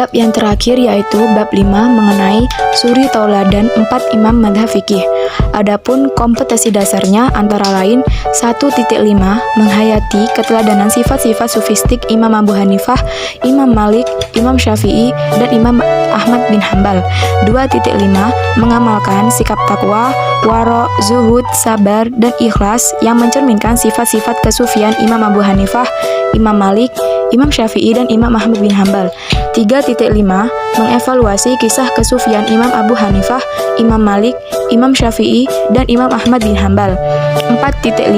Bab yang terakhir yaitu bab 5 mengenai suri tauladan 4 imam madhab fikih. Adapun kompetensi dasarnya antara lain 1.5 menghayati keteladanan sifat-sifat sufistik Imam Abu Hanifah, Imam Malik, Imam Syafi'i, dan Imam Ahmad bin Hambal. 2.5 mengamalkan sikap takwa, waro, zuhud, sabar, dan ikhlas yang mencerminkan sifat-sifat kesufian Imam Abu Hanifah, Imam Malik, Imam Syafi'i, dan Imam Ahmad bin Hambal. 3.5 mengevaluasi kisah kesufian Imam Abu Hanifah, Imam Malik, Imam Syafi'i, dan Imam Ahmad bin Hambal. 4.5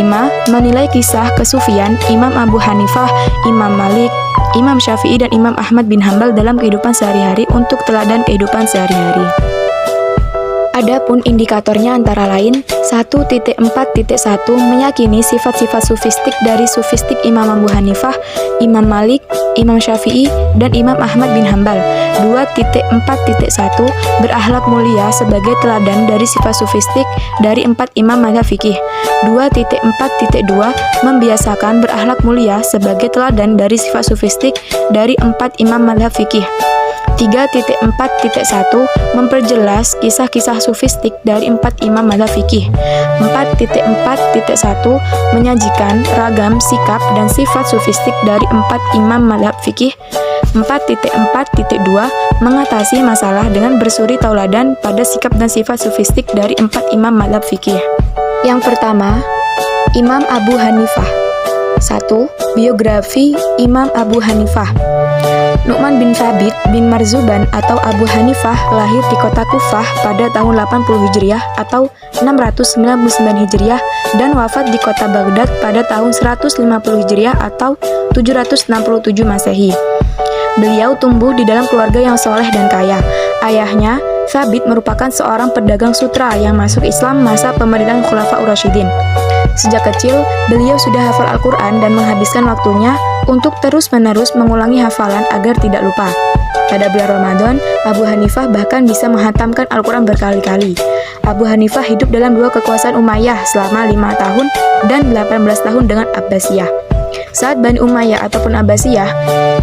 menilai kisah kesufian Imam Abu Hanifah, Imam Malik, Imam Syafi'i, dan Imam Ahmad bin Hambal dalam kehidupan sehari-hari untuk teladan kehidupan sehari-hari. Adapun indikatornya antara lain 1.4.1 meyakini sifat-sifat sufistik dari sufistik Imam Abu Hanifah, Imam Malik, Imam Syafi'i, dan Imam Ahmad bin Hambal. 2.4.1 berakhlak mulia sebagai teladan dari sifat sufistik dari 4 imam mazhab fikih. 2.4.2 membiasakan berakhlak mulia sebagai teladan dari sifat sufistik dari 4 imam mazhab fikih. 3.4.1 memperjelas kisah-kisah sufistik dari 4 imam mazhab fikih. 4.4.1 menyajikan ragam sikap dan sifat sufistik dari 4 imam mazhab fikih. 4.4.2 mengatasi masalah dengan bersuri tauladan pada sikap dan sifat sufistik dari 4 imam mazhab fikih. Yang pertama, Imam Abu Hanifah. 1. Biografi Imam Abu Hanifah. Nu'man bin Thabit bin Marzuban atau Abu Hanifah lahir di kota Kufah pada tahun 80 Hijriah atau 699 Hijriah dan wafat di kota Baghdad pada tahun 150 Hijriah atau 767 Masehi. Beliau tumbuh di dalam keluarga yang soleh dan kaya. Ayahnya, Thabit, merupakan seorang pedagang sutra yang masuk Islam masa pemerintahan Khulafaur Rasyidin. Sejak kecil, beliau sudah hafal Al-Quran dan menghabiskan waktunya untuk terus-menerus mengulangi hafalan agar tidak lupa. Pada bulan Ramadan, Abu Hanifah bahkan bisa menghatamkan Al-Quran berkali-kali. Abu Hanifah hidup dalam 2 kekuasaan Umayyah selama 5 tahun dan 18 tahun dengan Abbasiyah. Saat Bani Umayyah ataupun Abbasiyah,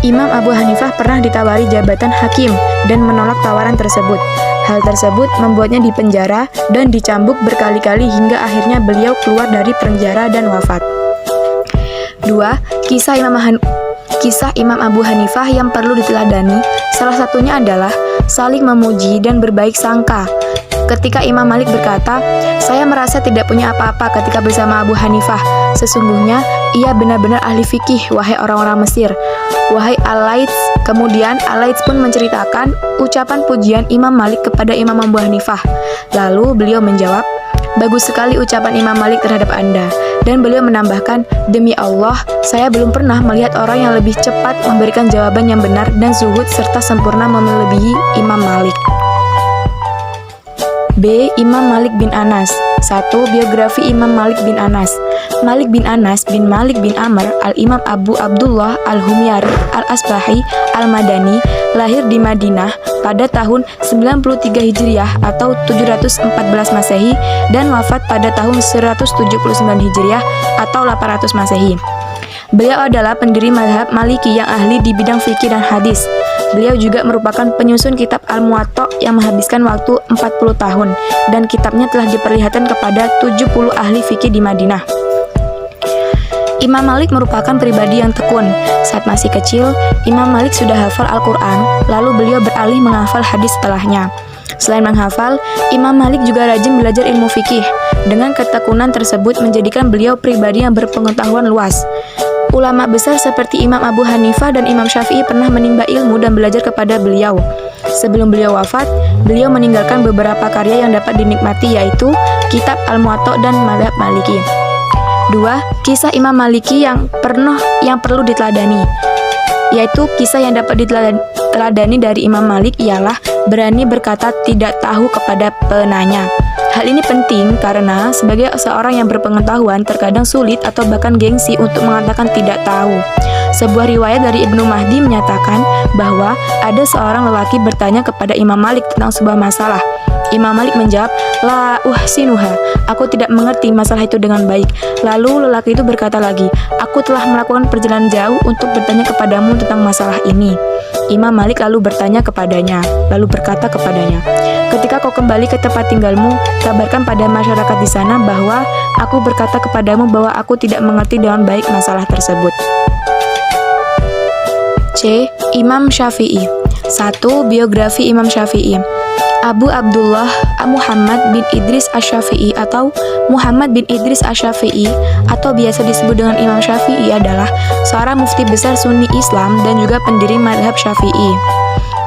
Imam Abu Hanifah pernah ditawari jabatan hakim dan menolak tawaran tersebut. Hal tersebut membuatnya dipenjara dan dicambuk berkali-kali hingga akhirnya beliau keluar dari penjara dan wafat. 2. Kisah Imam Abu Hanifah yang perlu diteladani, salah satunya adalah saling memuji dan berbaik sangka. Ketika Imam Malik berkata, "Saya merasa tidak punya apa-apa ketika bersama Abu Hanifah. Sesungguhnya ia benar-benar ahli fikih, wahai orang-orang Mesir." Wahai Al-Laits. Kemudian Al-Laits pun menceritakan ucapan pujian Imam Malik kepada Imam Abu Hanifah. Lalu beliau menjawab, "Bagus sekali ucapan Imam Malik terhadap Anda." Dan beliau menambahkan, "Demi Allah, saya belum pernah melihat orang yang lebih cepat memberikan jawaban yang benar dan zuhud serta sempurna melebihi Imam Malik." B. Imam Malik bin Anas. 1. Biografi Imam Malik bin Anas. Malik bin Anas bin Malik bin Amr al-Imam Abu Abdullah al-Humyari al-Asbahi al-Madani lahir di Madinah pada tahun 93 Hijriah atau 714 Masehi dan wafat pada tahun 179 Hijriah atau 800 Masehi. Beliau adalah pendiri mazhab Maliki yang ahli di bidang fikih dan hadis. Beliau juga merupakan penyusun kitab Al-Muwatta yang menghabiskan waktu 40 tahun dan kitabnya telah diperlihatkan kepada 70 ahli fikih di Madinah. Imam Malik merupakan pribadi yang tekun. Saat masih kecil, Imam Malik sudah hafal Al-Quran, lalu beliau beralih menghafal hadis setelahnya. Selain menghafal, Imam Malik juga rajin belajar ilmu fikih. Dengan ketekunan tersebut menjadikan beliau pribadi yang berpengetahuan luas. Ulama besar seperti Imam Abu Hanifah dan Imam Syafi'i pernah menimba ilmu dan belajar kepada beliau. Sebelum beliau wafat, beliau meninggalkan beberapa karya yang dapat dinikmati yaitu kitab Al-Muwatta dan Mazhab Maliki. 2. Kisah Imam Maliki yang perlu diteladani, yaitu kisah yang dapat diteladani dari Imam Malik ialah berani berkata tidak tahu kepada penanya. Hal ini penting karena sebagai seorang yang berpengetahuan terkadang sulit atau bahkan gengsi untuk mengatakan tidak tahu. Sebuah riwayat dari Ibnu Mahdi menyatakan bahwa ada seorang lelaki bertanya kepada Imam Malik tentang sebuah masalah. Imam Malik menjawab, "La uhsinuha, aku tidak mengerti masalah itu dengan baik." Lalu lelaki itu berkata lagi, "Aku telah melakukan perjalanan jauh untuk bertanya kepadamu tentang masalah ini." Imam Malik lalu berkata kepadanya, ketika kau kembali ke tempat tinggalmu, kabarkan pada masyarakat di sana bahwa aku berkata kepadamu bahwa aku tidak mengerti dengan baik masalah tersebut. C. Imam Syafi'i. 1. Biografi Imam Syafi'i. Abu Abdullah Muhammad bin Idris Asy-Syafi'i atau Muhammad bin Idris Asy-Syafi'i atau biasa disebut dengan Imam Syafi'i adalah seorang mufti besar Sunni Islam dan juga pendiri mazhab Syafi'i.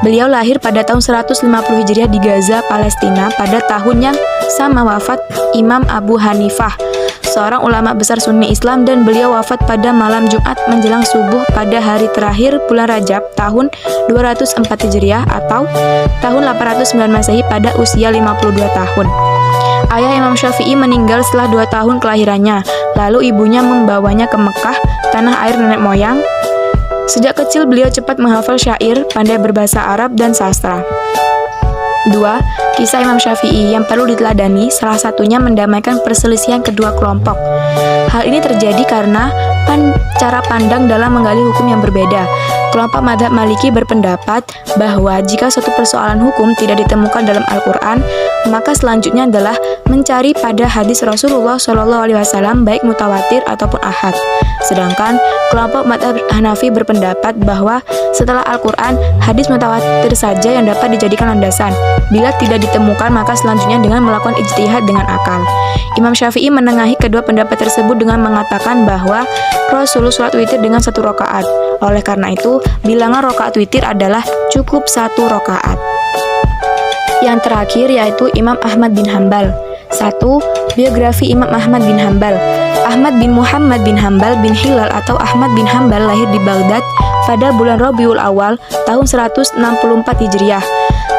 Beliau lahir pada tahun 150 Hijriah di Gaza, Palestina. Pada tahun yang sama wafat Imam Abu Hanifah, seorang ulama besar Sunni Islam, dan beliau wafat pada malam Jumat menjelang subuh pada hari terakhir bulan Rajab tahun 204 Hijriah atau tahun 809 Masehi pada usia 52 tahun. Ayah Imam Syafi'i meninggal setelah 2 tahun kelahirannya, lalu ibunya membawanya ke Mekah, tanah air nenek moyang. Sejak kecil beliau cepat menghafal syair, pandai berbahasa Arab dan sastra. 2. Kisah Imam Syafi'i yang perlu diteladani, salah satunya mendamaikan perselisihan kedua kelompok. Hal ini terjadi karena cara pandang dalam menggali hukum yang berbeda. Kelompok mazhab Maliki berpendapat bahwa jika suatu persoalan hukum tidak ditemukan dalam Al-Quran, maka selanjutnya adalah mencari pada hadis Rasulullah SAW baik mutawatir ataupun ahad. Sedangkan kelompok mazhab Hanafi berpendapat bahwa setelah Al-Quran, hadis mutawatir saja yang dapat dijadikan landasan. Bila tidak ditemukan, maka selanjutnya dengan melakukan ijtihad dengan akal. Imam Syafi'i menengahi kedua pendapat tersebut dengan mengatakan bahwa Rasulullah sholat witir dengan 1 rakaat. Oleh karena itu, bilangan rakaat witir adalah cukup 1 rakaat. Yang terakhir yaitu Imam Ahmad bin Hanbal. 1. Biografi Imam Ahmad bin Hanbal. Ahmad bin Muhammad bin Hanbal bin Hilal atau Ahmad bin Hanbal lahir di Baghdad pada bulan Rabiul Awal tahun 164 Hijriah.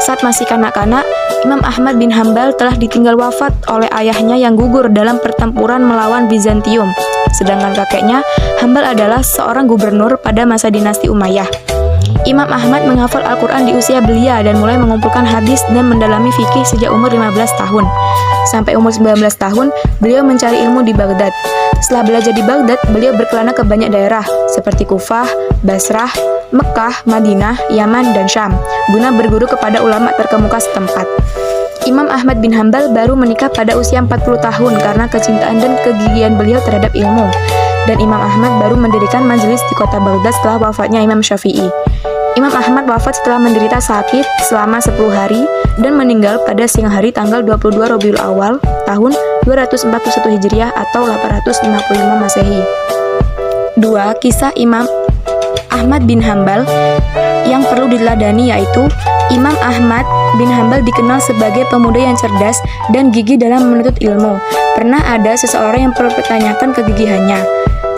Saat masih kanak-kanak, Imam Ahmad bin Hanbal telah ditinggal wafat oleh ayahnya yang gugur dalam pertempuran melawan Bizantium. Sedangkan kakeknya, Hanbal adalah seorang gubernur pada masa dinasti Umayyah. Imam Ahmad menghafal Al-Quran di usia belia dan mulai mengumpulkan hadis dan mendalami fikih sejak umur 15 tahun. Sampai umur 19 tahun, beliau mencari ilmu di Baghdad. Setelah belajar di Baghdad, beliau berkelana ke banyak daerah seperti Kufah, Basrah, Mekah, Madinah, Yaman, dan Syam guna berguru kepada ulama terkemuka setempat. Imam Ahmad bin Hanbal baru menikah pada usia 40 tahun karena kecintaan dan kegigihan beliau terhadap ilmu. Dan Imam Ahmad baru mendirikan majelis di kota Baghdad setelah wafatnya Imam Syafi'i. Imam Ahmad wafat setelah menderita sakit selama 10 hari dan meninggal pada siang hari tanggal 22 Rabiul Awal tahun 241 Hijriah atau 855 Masehi. 2. Kisah Imam Ahmad bin Hanbal yang perlu diteladani yaitu Imam Ahmad bin Hanbal dikenal sebagai pemuda yang cerdas dan gigih dalam menuntut ilmu. Pernah ada seseorang yang mempertanyakan kegigihannya.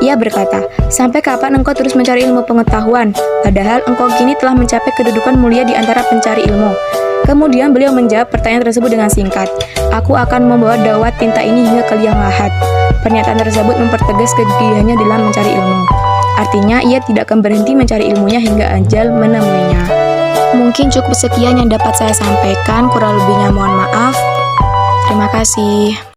Ia berkata, "Sampai kapan engkau terus mencari ilmu pengetahuan? Padahal engkau kini telah mencapai kedudukan mulia di antara pencari ilmu." Kemudian beliau menjawab pertanyaan tersebut dengan singkat, "Aku akan membawa dawat tinta ini hingga ke liang lahat." Pernyataan tersebut mempertegas kegigihannya dalam mencari ilmu. Artinya, ia tidak akan berhenti mencari ilmunya hingga ajal menemuinya. Mungkin cukup sekian yang dapat saya sampaikan, kurang lebihnya mohon maaf. Terima kasih.